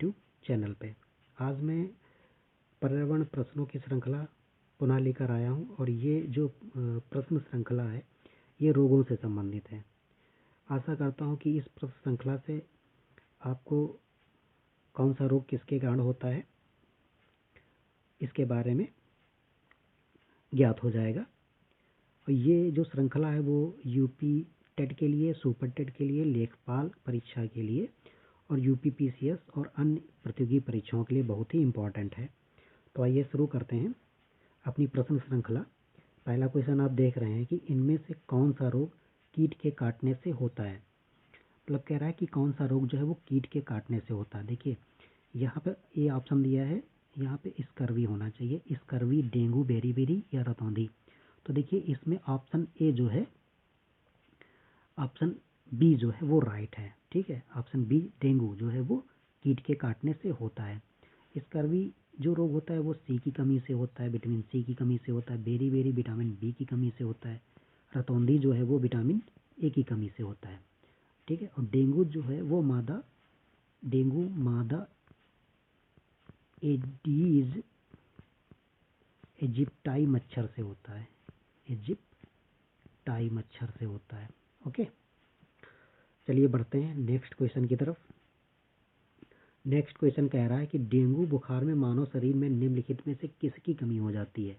YouTube channel पे। आज मैं पर्यावरण प्रश्नों की श्रृंखला पुनः लेकर आया हूँ और ये जो प्रश्न श्रृंखला है ये रोगों से संबंधित है। आशा करता हूँ कि इस प्रश्न श्रृंखला से आपको कौन सा रोग किसके कारण होता है इसके बारे में ज्ञात हो जाएगा। और ये जो श्रृंखला है वो यूपी टेट के लिए, सुपर टेट के लिए, लेखपाल परीक्षा के लिए और यूपी पीसीएस और अन्य प्रतियोगी परीक्षाओं के लिए बहुत ही इम्पोर्टेंट है। तो आइए शुरू करते हैं अपनी प्रश्न श्रृंखला। पहला क्वेश्चन आप देख रहे हैं कि इनमें से कौन सा रोग कीट के काटने से होता है। मतलब कह रहा है कि कौन सा रोग जो है वो कीट के काटने से होता है। देखिए यहाँ पे ये ऑप्शन दिया है, यहाँ पे स्कर्वी होना चाहिए, स्कर्वी, डेंगू, बेरीबेरी या रतौंधी। तो देखिए इसमें ऑप्शन ए जो है, ऑप्शन बी जो है वो राइट है। ठीक है, ऑप्शन बी डेंगू जो है वो कीट के काटने से होता है। स्कर्वी जो रोग होता है वो सी की कमी से होता है, विटामिन सी की कमी से होता है। बेरीबेरी विटामिन बी की कमी से होता है। रतौंधी जो है वो विटामिन ए की कमी से होता है। ठीक है, और डेंगू जो है वो डेंगू मादा एडीज इजिप्टाई मच्छर से होता है, इजिप्टाई मच्छर से होता है। ओके, चलिए बढ़ते हैं नेक्स्ट क्वेश्चन की तरफ। नेक्स्ट क्वेश्चन कह रहा है कि डेंगू बुखार में मानव शरीर में निम्नलिखित में से किसकी कमी हो जाती है।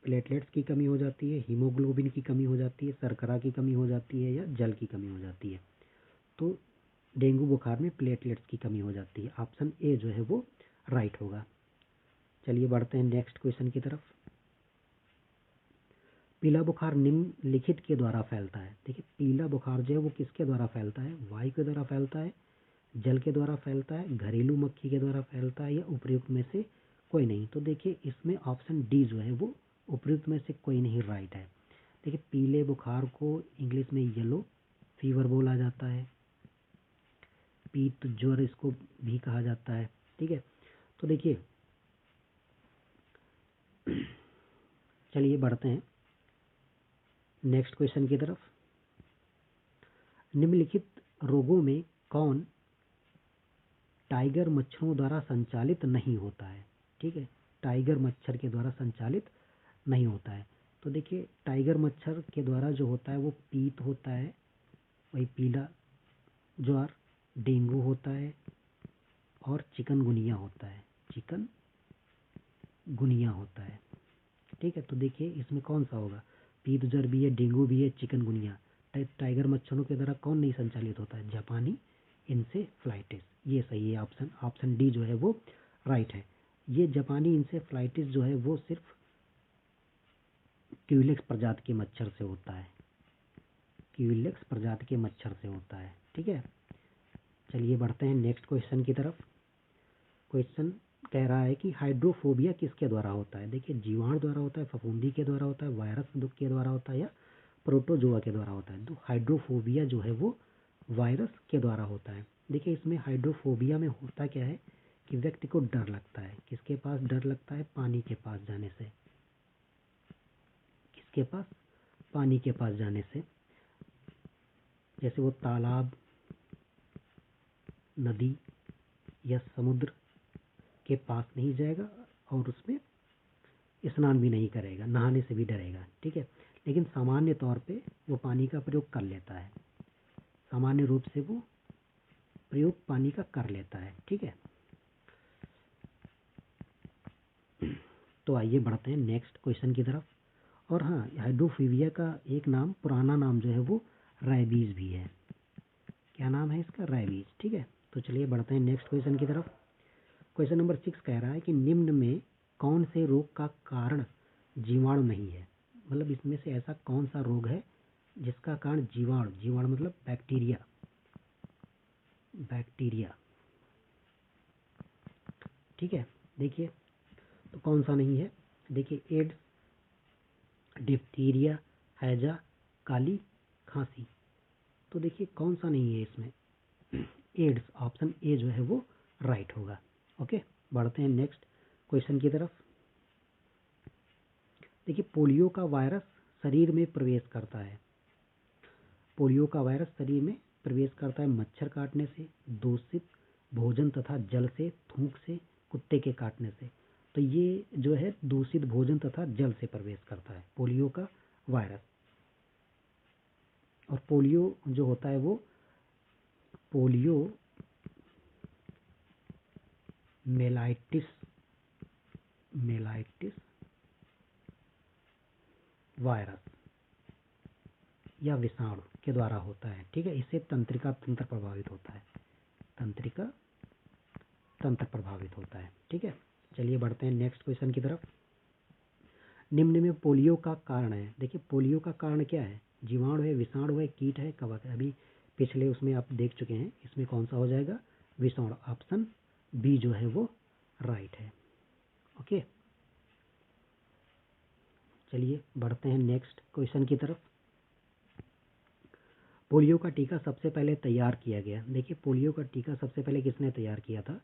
प्लेटलेट्स की कमी हो जाती है, हीमोग्लोबिन की कमी हो जाती है, शर्करा की कमी हो जाती है या जल की कमी हो जाती है। तो डेंगू बुखार में प्लेटलेट्स की कमी हो जाती है। ऑप्शन ए जो है वो राइट होगा। चलिए बढ़ते हैं नेक्स्ट क्वेश्चन की तरफ। पीला बुखार निम्नलिखित के द्वारा फैलता है। देखिए पीला बुखार जो है वो किसके द्वारा फैलता है। वायु के द्वारा फैलता है, जल के द्वारा फैलता है, घरेलू मक्खी के द्वारा फैलता है या उपयुक्त में से कोई नहीं। तो देखिए इसमें ऑप्शन डी जो है वो उपयुक्त में से कोई नहीं राइट है। देखिए पीले बुखार को इंग्लिश में येलो फीवर बोला जाता है, पीत ज्वर इसको भी कहा जाता है। ठीक है, तो देखिए चलिए बढ़ते हैं नेक्स्ट क्वेश्चन की तरफ। निम्नलिखित रोगों में कौन टाइगर मच्छरों द्वारा संचालित नहीं होता है। ठीक है, टाइगर मच्छर के द्वारा संचालित नहीं होता है। तो देखिए टाइगर मच्छर के द्वारा जो होता है वो पीत होता है, वही पीला ज्वर, डेंगू होता है और चिकनगुनिया होता है, चिकनगुनिया होता है। ठीक है, तो देखिए इसमें कौन सा होगा। पीत ज्वर भी है, डेंगू भी है, चिकनगुनिया। टाइगर मच्छरों के द्वारा कौन नहीं संचालित होता है। जापानी इंसेफ्लाइटिस, ये सही है। ऑप्शन डी जो है वो राइट है। ये जापानी इंसेफ्लाइटिस जो है वो सिर्फ क्यूलेक्स प्रजाति के मच्छर से होता है, क्यूलेक्स प्रजाति के मच्छर से होता है। ठीक है, चलिए बढ़ते हैं नेक्स्ट क्वेश्चन की तरफ। क्वेश्चन कह रहा है कि हाइड्रोफोबिया किसके द्वारा होता है। देखिए जीवाणु द्वारा होता है, फफूंदी के द्वारा होता है, वायरस के द्वारा होता है या प्रोटोजोआ के द्वारा होता है। तो हाइड्रोफोबिया जो है वो वायरस के द्वारा होता है। देखिए इसमें हाइड्रोफोबिया में होता क्या है कि व्यक्ति को डर लगता है। किसके पास डर लगता है। पानी के पास जाने से। किसके पास। पानी के पास जाने से। जैसे वो तालाब, नदी या समुद्र के पास नहीं जाएगा और उसमें स्नान भी नहीं करेगा, नहाने से भी डरेगा। ठीक है, लेकिन सामान्य तौर पे वो पानी का प्रयोग कर लेता है, सामान्य रूप से वो प्रयोग पानी का कर लेता है। ठीक है, तो आइए बढ़ते हैं नेक्स्ट क्वेश्चन की तरफ। और हाँ, हाइड्रोफोबिया का एक नाम, पुराना नाम जो है वो रैबीज भी है। क्या नाम है इसका। रैबीज। ठीक है, तो चलिए बढ़ते हैं नेक्स्ट क्वेश्चन की तरफ। क्वेश्चन नंबर 6 कह रहा है कि निम्न में कौन से रोग का कारण जीवाणु नहीं है। मतलब इसमें से ऐसा कौन सा रोग है जिसका कारण जीवाणु, जीवाणु मतलब बैक्टीरिया, बैक्टीरिया। ठीक है, देखिए तो कौन सा नहीं है। देखिए एड्स, डिप्थीरिया, हैजा, काली खांसी। तो देखिए कौन सा नहीं है इसमें। एड्स, ऑप्शन ए जो है वो राइट होगा। ओके, बढ़ते हैं नेक्स्ट क्वेश्चन की तरफ। देखिए पोलियो का वायरस शरीर में प्रवेश करता है। पोलियो का वायरस शरीर में प्रवेश करता है मच्छर काटने से, दूषित भोजन तथा जल से, थूक से, कुत्ते के काटने से। तो ये जो है दूषित भोजन तथा जल से प्रवेश करता है पोलियो का वायरस। और पोलियो जो होता है वो पोलियो मेलाइटिस वायरस या विषाणु के द्वारा होता है। ठीक है, इससे तंत्रिका तंत्र प्रभावित होता है, तंत्रिका तंत्र प्रभावित होता है। ठीक है, चलिए बढ़ते हैं नेक्स्ट क्वेश्चन की तरफ। निम्न में पोलियो का कारण है। देखिए पोलियो का कारण क्या है? जीवाणु है, विषाणु है, कीट है, कवक है। अभी पिछले उसमें आप देख चुके हैं, इसमें कौन सा हो जाएगा? विषाणु। ऑप्शन बी जो है वो राइट है। ओके, चलिए बढ़ते हैं नेक्स्ट क्वेश्चन की तरफ। पोलियो का टीका सबसे पहले तैयार किया गया। देखिए पोलियो का टीका सबसे पहले किसने तैयार किया था?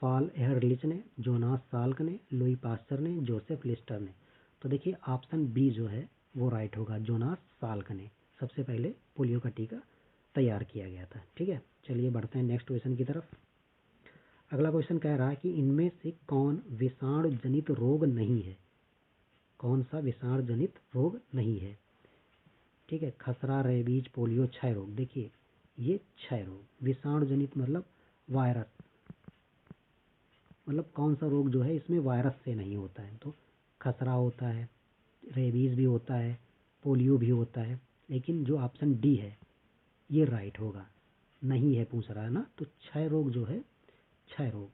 फॉल एहरलिच ने, जोनास साल्क ने, लुई पास्चर ने, जोसेफ लिस्टर ने। तो देखिए ऑप्शन बी जो है वो राइट होगा, जोनास साल्क ने सबसे पहले पोलियो का टीका तैयार किया गया था। ठीक है, चलिए बढ़ते हैं नेक्स्ट क्वेश्चन की तरफ। अगला क्वेश्चन कह रहा है कि इनमें से कौन विषाणु जनित रोग नहीं है? कौन सा विषाणु जनित रोग नहीं है? ठीक है, खसरा, रेबीज, पोलियो, क्षय रोग। देखिए ये क्षय रोग, विषाणु जनित मतलब वायरस, मतलब कौन सा रोग जो है इसमें वायरस से नहीं होता है। तो खसरा होता है, रेबीज भी होता है, पोलियो भी होता है, लेकिन जो ऑप्शन डी है ये राइट होगा। नहीं है पूछ रहा है ना, तो क्षय रोग जो है, क्षय रोग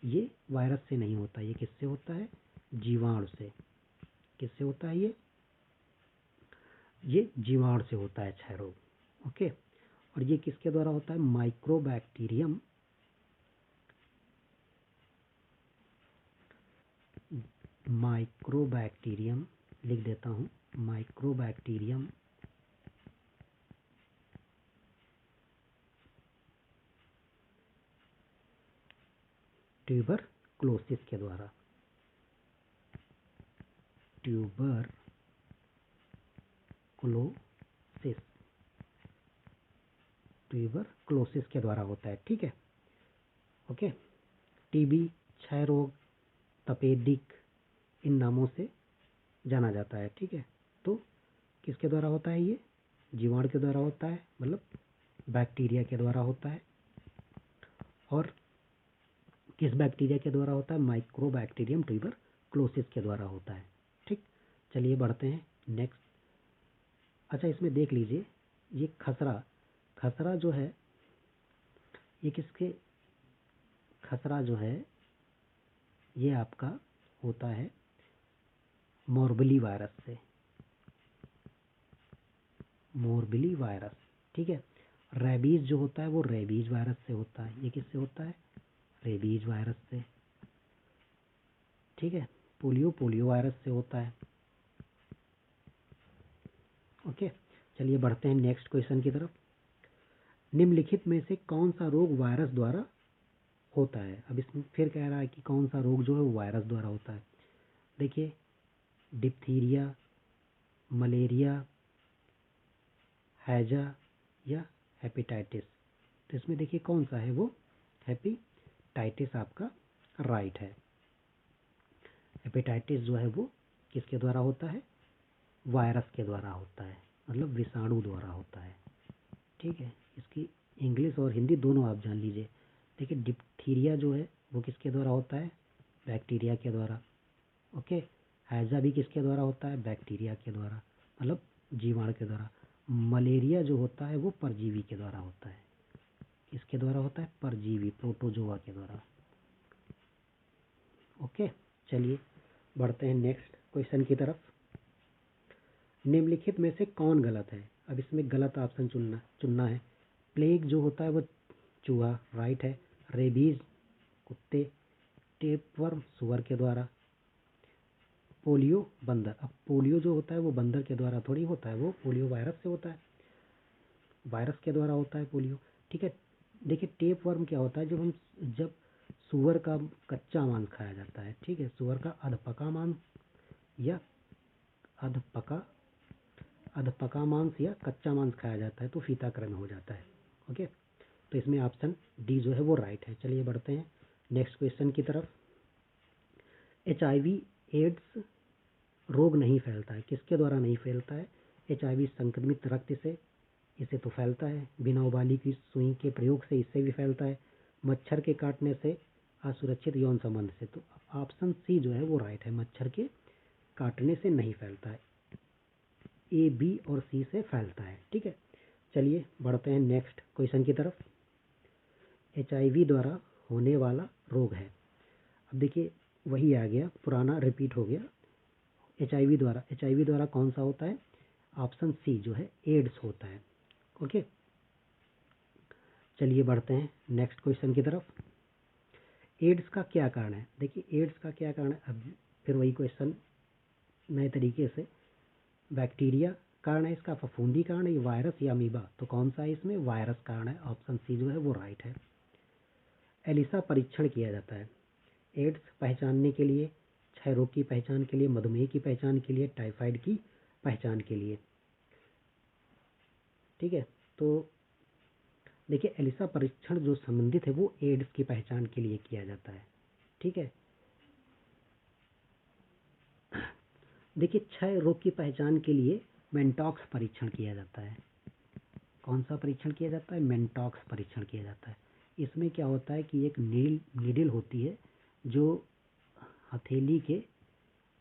ये वायरस से नहीं होता, ये किससे होता है? जीवाणु से। किससे होता है ये जीवाणु से होता है क्षय रोग। ओके, और ये किसके द्वारा होता है? माइक्रोबैक्टीरियम लिख देता हूँ, माइक्रोबैक्टीरियम ट्यूबरक्लोसिस के द्वारा, ट्यूबरक्लोसिस के द्वारा होता है। ठीक है, ओके। टीबी, क्षय रोग, तपेदिक इन नामों से जाना जाता है। ठीक है, तो किसके द्वारा होता है? ये जीवाणु के द्वारा होता है, मतलब बैक्टीरिया के द्वारा होता है। और किस बैक्टीरिया के द्वारा होता है? माइक्रोबैक्टीरियम ट्यूबरक्लोसिस के द्वारा होता है। ठीक, चलिए बढ़ते हैं नेक्स्ट। अच्छा इसमें देख लीजिए, ये खसरा जो है ये किसके? खसरा जो है ये आपका होता है मोरबली वायरस से, मोरबली वायरस। ठीक है, रेबीज जो होता है वो रेबीज वायरस से होता है। ये किससे होता है? रेबीज वायरस से। ठीक है, पोलियो वायरस से होता है। ओके, चलिए बढ़ते हैं नेक्स्ट क्वेश्चन की तरफ। निम्नलिखित में से कौन सा रोग वायरस द्वारा होता है? अब इसमें फिर कह रहा है कि कौन सा रोग जो है वो वायरस द्वारा होता है। देखिए डिप्थीरिया, मलेरिया, हैजा या हेपेटाइटिस। तो इसमें देखिए कौन सा है वो? हेपेटाइटिस आपका राइट है। हेपेटाइटिस जो है वो किसके द्वारा होता है? वायरस के द्वारा होता है, मतलब विषाणु द्वारा होता है। ठीक है, इसकी इंग्लिश और हिंदी दोनों आप जान लीजिए। देखिए डिप्थीरिया जो है वो किसके द्वारा होता है? बैक्टीरिया के द्वारा। ओके, हैजा भी किसके द्वारा होता है? बैक्टीरिया के द्वारा, मतलब जीवाणु के द्वारा। मलेरिया जो होता है वो परजीवी के द्वारा होता है। किसके द्वारा होता है? परजीवी, प्रोटोजोआ के द्वारा। ओके, चलिए बढ़ते हैं नेक्स्ट क्वेश्चन की तरफ। निम्नलिखित में से कौन गलत है? अब इसमें गलत ऑप्शन चुनना है। प्लेग जो होता है वो चूहा, राइट है। रेबीज कुत्ते, टेपवर्म सुअर के द्वारा, पोलियो बंदर। अब पोलियो जो होता है वो बंदर के द्वारा थोड़ी होता है, वो पोलियो वायरस से होता है, वायरस के द्वारा होता है पोलियो। ठीक है, देखिए टेपवर्म क्या होता है? जब सुअर का कच्चा मांस खाया जाता है, ठीक है, सुअर का अधपका मांस या अधपका मांस या कच्चा मांस खाया जाता है तो फीताकृमि हो जाता है। ओके, तो तो इसमें ऑप्शन डी जो है वो राइट है। चलिए बढ़ते हैं नेक्स्ट क्वेश्चन की तरफ। HIV एड्स रोग नहीं फैलता है, किसके द्वारा नहीं फैलता है? HIV संक्रमित रक्त से इसे तो फैलता है, बिना उबाली की सुई के प्रयोग से इससे भी फैलता है, मच्छर के काटने से, असुरक्षित यौन संबंध से। तो ऑप्शन सी जो है वो राइट है, मच्छर के काटने से नहीं फैलता है, ए, बी और सी से फैलता है। ठीक है, चलिए बढ़ते हैं नेक्स्ट क्वेश्चन की तरफ। HIV द्वारा होने वाला रोग है। अब देखिए वही आ गया, पुराना रिपीट हो गया। HIV द्वारा कौन सा होता है? ऑप्शन सी जो है एड्स होता है। ओके, चलिए बढ़ते हैं नेक्स्ट क्वेश्चन की तरफ। एड्स का क्या कारण है? देखिए एड्स का क्या कारण है, अब फिर वही क्वेश्चन नए तरीके से। बैक्टीरिया कारण है इसका, फफूंदी कारण है, वायरस या अमीबा? तो कौन सा है इसमें? वायरस कारण है, ऑप्शन सी जो है वो राइट है। एलिसा परीक्षण किया जाता है एड्स पहचानने के लिए, क्षय रोग की पहचान के लिए, मधुमेह की पहचान के लिए, टाइफाइड की पहचान के लिए। ठीक है, तो देखिए एलिसा परीक्षण जो संबंधित है वो एड्स की पहचान के लिए किया जाता है। ठीक है, देखिए क्षय रोग की पहचान के लिए मेंटॉक्स परीक्षण किया जाता है। कौन सा परीक्षण किया जाता है? मेंटॉक्स परीक्षण किया जाता है। इसमें क्या होता है कि एक नीडल होती है जो हथेली के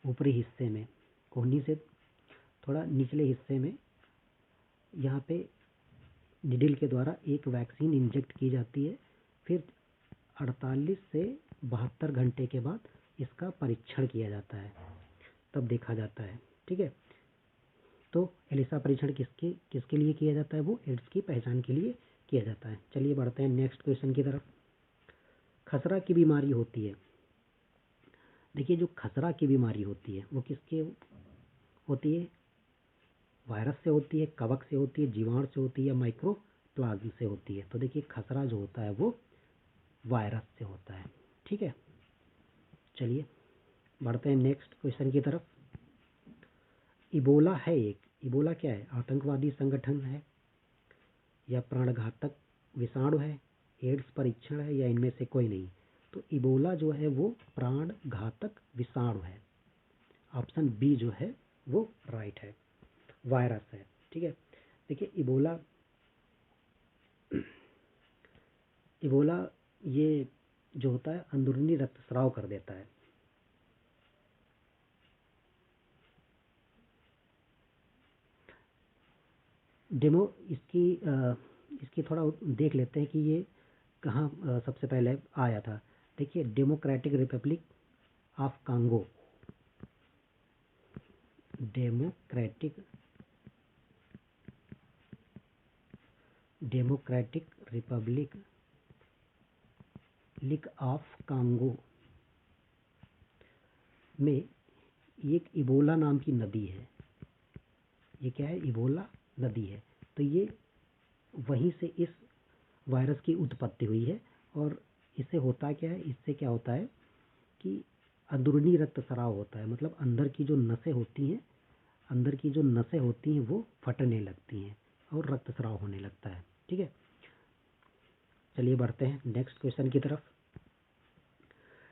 ऊपरी हिस्से में, कोहनी से थोड़ा निचले हिस्से में, यहाँ पे नीडल के द्वारा एक वैक्सीन इंजेक्ट की जाती है। फिर 48 से 72 घंटे के बाद इसका परीक्षण किया जाता है, तब देखा जाता है। ठीक है, तो एलिसा परीक्षण किसके किसके लिए किया जाता है? वो एड्स की पहचान के लिए किया जाता है। चलिए बढ़ते हैं नेक्स्ट क्वेश्चन की तरफ। खसरा की बीमारी होती है। देखिए जो खसरा की बीमारी होती है वो किसके होती है? वायरस से होती है, कवक से होती है, जीवाणु से होती है, माइक्रोप्लाज्म से होती है। तो देखिए खसरा जो होता है वो वायरस से होता है। ठीक है, चलिए बढ़ते हैं नेक्स्ट क्वेश्चन की तरफ। इबोला है एक, इबोला क्या है? आतंकवादी संगठन है या प्राणघातक विषाणु है, एड्स परीक्षण है या इनमें से कोई नहीं? तो इबोला जो है वो प्राणघातक विषाणु है, ऑप्शन बी जो है वो राइट है, वायरस है। ठीक है, देखिए इबोला इबोला ये जो होता है अंदरूनी रक्तस्राव कर देता है। डेमो इसकी थोड़ा देख लेते हैं कि ये कहाँ सबसे पहले आया था। देखिए democratic Republic of Congo, democratic Republic of Congo में एक इबोला नाम की नदी है। ये क्या है? इबोला नदी है। तो ये वहीं से इस वायरस की उत्पत्ति हुई है। और इससे होता क्या है? इससे क्या होता है कि अंदरूनी रक्तस्राव होता है, मतलब अंदर की जो नसें होती हैं वो फटने लगती हैं और रक्तस्राव होने लगता है। ठीक है, चलिए बढ़ते हैं नेक्स्ट क्वेश्चन की तरफ।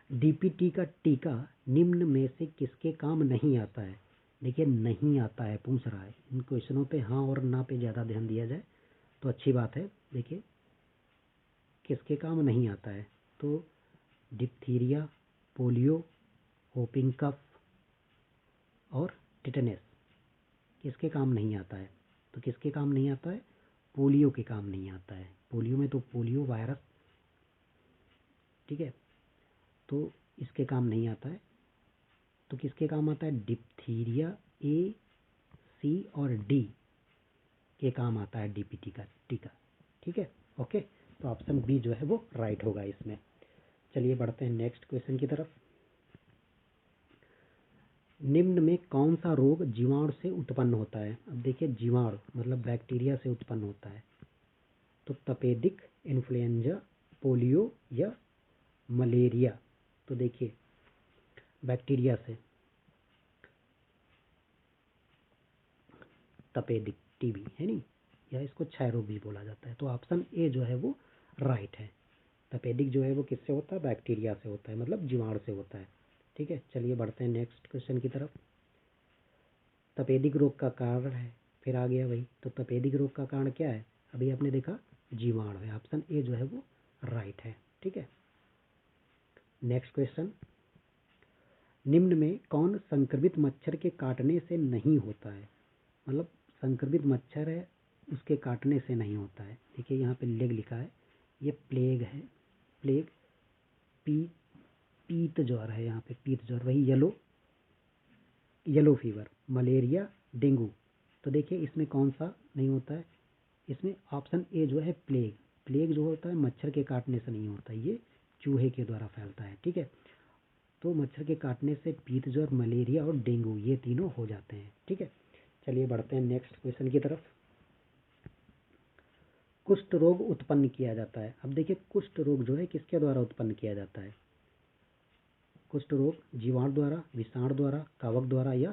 DPT का टीका निम्न में से किसके काम नहीं आता है? देखिए नहीं आता है पूछ रहा है, इन क्वेश्चनों पे हाँ और ना पे ज़्यादा ध्यान दिया जाए तो अच्छी बात है। देखिए किसके काम नहीं आता है? तो डिप्थीरिया, पोलियो, होपिंग कफ और टिटनेस किसके काम नहीं आता है? तो किसके काम नहीं आता है? पोलियो के काम नहीं आता है। पोलियो में तो पोलियो वायरस, ठीक है, तो इसके काम नहीं आता है। तो किसके काम आता है? डिप्थीरिया, ए, सी और डी के काम आता है DPT का टीका। ठीक है, ओके, तो ऑप्शन बी जो है वो राइट होगा इसमें। चलिए बढ़ते हैं नेक्स्ट क्वेश्चन की तरफ। निम्न में कौन सा रोग जीवाणु से उत्पन्न होता है? अब देखिए जीवाणु मतलब बैक्टीरिया से उत्पन्न होता है। तो तपेदिक, इन्फ्लुएंजा, पोलियो या मलेरिया? तो देखिए बैक्टीरिया से, तपेदिक TB है नहीं, या इसको क्षय रोग भी बोला जाता है। तो ऑप्शन ए जो है वो राइट है। तपेदिक जो है वो किससे होता है? बैक्टीरिया से होता है, मतलब जीवाणु से होता है। ठीक है, चलिए बढ़ते हैं नेक्स्ट क्वेश्चन की तरफ। तपेदिक रोग का कारण है, फिर आ गया वही, तो तपेदिक रोग का कारण क्या है? अभी आपने देखा जीवाणु है, ऑप्शन ए जो है वो राइट है। ठीक है, नेक्स्ट क्वेश्चन, निम्न में कौन संक्रमित मच्छर के काटने से नहीं होता है? मतलब संक्रमित मच्छर है उसके काटने से नहीं होता है। देखिए यहाँ पे लेग लिखा है, ये प्लेग है, प्लेग, पी पीत ज्वर है, यहाँ पे पीत ज्वर, वही येलो फीवर, मलेरिया, डेंगू। तो देखिए इसमें कौन सा नहीं होता है? इसमें ऑप्शन ए जो है प्लेग, प्लेग जो होता है मच्छर के काटने से नहीं होता है, ये चूहे के द्वारा फैलता है। ठीक है, तो मच्छर के काटने से पीत ज्वर, मलेरिया और डेंगू ये तीनों हो जाते हैं। ठीक है, चलिए बढ़ते हैं नेक्स्ट क्वेश्चन की तरफ। कुष्ठ रोग उत्पन्न किया जाता है। अब देखिए कुष्ठ रोग जो है किसके द्वारा उत्पन्न किया जाता है? कुष्ठ रोग जीवाणु द्वारा, विषाणु द्वारा, कवक द्वारा या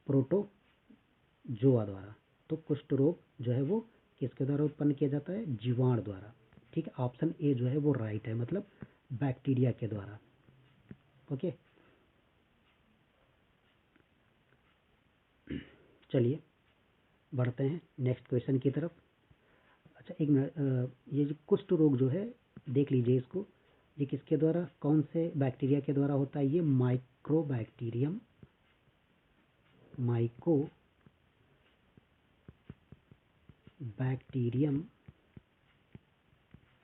प्रोटोजोआ द्वारा। तो कुष्ठ रोग जो है वो किसके द्वारा उत्पन्न किया जाता है? जीवाणु द्वारा। ठीक है, ऑप्शन ए जो है वो राइट है, मतलब बैक्टीरिया के द्वारा। ओके, चलिए बढ़ते हैं नेक्स्ट क्वेश्चन की तरफ। अच्छा एक मिनट, ये जो कुष्ठ रोग जो है देख लीजिए इसको, ये किसके द्वारा, कौन से बैक्टीरिया के द्वारा होता है? ये माइक्रोबैक्टीरियम, माइकोबैक्टीरियम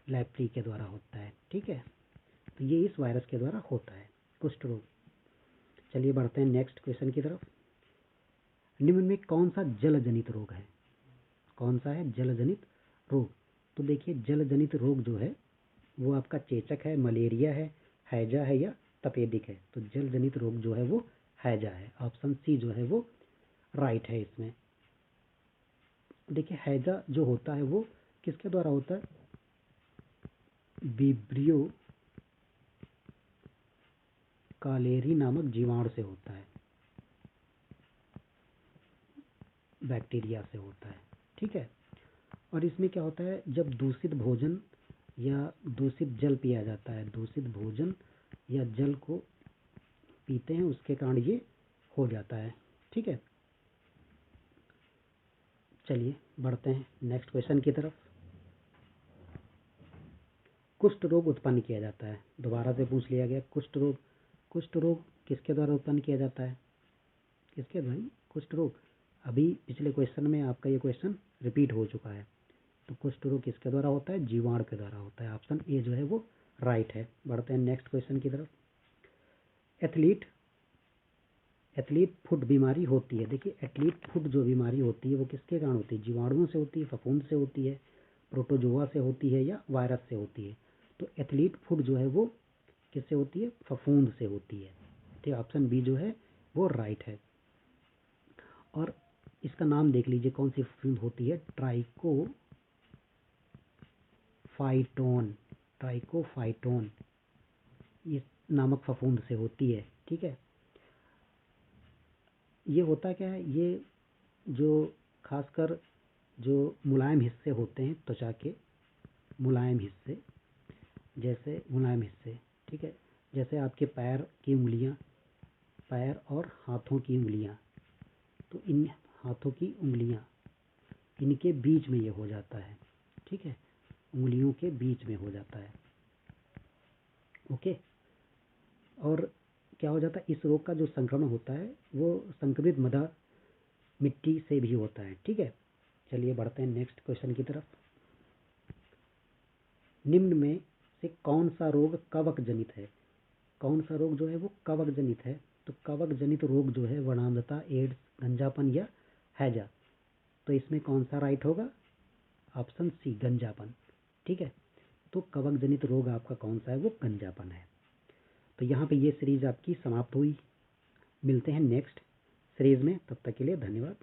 लेप्री के द्वारा होता है। ठीक है, तो ये इस वायरस के द्वारा होता है कुष्ठ रोग। चलिए बढ़ते हैं नेक्स्ट क्वेश्चन की तरफ। निम्न में कौन सा जल जनित रोग है? कौन सा है जल जनित रोग? तो देखिए जल जनित रोग जो है वो आपका चेचक है, मलेरिया है, हैजा है या तपेदिक है। तो जल जनित रोग जो है वो हैजा है, ऑप्शन सी जो है वो राइट है इसमें। देखिए हैजा जो होता है वो किसके द्वारा होता है? विब्रियो कालेरी नामक जीवाणु से होता है, बैक्टीरिया से होता है। ठीक है, और इसमें क्या होता है, जब दूषित भोजन या दूषित जल पिया जाता है, दूषित भोजन या जल को पीते हैं उसके कारण ये हो जाता है। ठीक है, चलिए बढ़ते हैं नेक्स्ट क्वेश्चन की तरफ। कुष्ठ रोग उत्पन्न किया जाता है, दोबारा से पूछ लिया गया कुष्ठ रोग। कुष्ठ रोग किसके द्वारा उत्पन्न किया जाता है? किसके द्वारा? कुष्ठ रोग अभी पिछले क्वेश्चन में आपका ये क्वेश्चन रिपीट हो चुका है। तो कुष्ठ रोग किसके द्वारा होता है? जीवाणु के द्वारा होता है, ऑप्शन ए जो है वो राइट है। बढ़ते हैं नेक्स्ट क्वेश्चन की तरफ। एथलीट एथलीट फुट बीमारी होती है। देखिए एथलीट फुट जो बीमारी होती है वो किसके कारण होती है? जीवाणुओं से होती है, फफूंद से होती है, प्रोटोजोआ से होती है या वायरस से होती है? तो एथलीट फुट जो है वो किससे होती है? फफूंद से होती है। ठीक है, ऑप्शन बी जो है वो राइट है। और इसका नाम देख लीजिए कौन सी फफूंद होती है? ट्राइकोफाइटोन, ट्राइकोफाइटोन इस नामक फफूंद से होती है। ठीक है, ये होता क्या है, ये जो खासकर जो मुलायम हिस्से होते हैं त्वचा के, मुलायम हिस्से, जैसे मुलायम हिस्से, ठीक है, जैसे आपके पैर की उंगलियां, पैर और हाथों की उंगलियां, तो इन हाथों की उंगलियां, इनके बीच में ये हो जाता है। ठीक है, उंगलियों के बीच में हो जाता है। ओके, और क्या हो जाता है, इस रोग का जो संक्रमण होता है वो संक्रमित मृदा मिट्टी से भी होता है। ठीक है, चलिए बढ़ते हैं नेक्स्ट क्वेश्चन की तरफ। निम्न में से कौन सा रोग कवक जनित है? कौन सा रोग जो है वो कवक जनित है? तो कवक जनित रोग जो है वर्णांधता, एड्स, गंजापन या हैजा। तो इसमें कौन सा राइट होगा? ऑप्शन सी गंजापन। ठीक है, तो कवक जनित रोग आपका कौन सा है? वो गंजापन है। तो यहाँ पे ये सीरीज आपकी समाप्त हुई। मिलते हैं नेक्स्ट सीरीज में, तब तक के लिए धन्यवाद।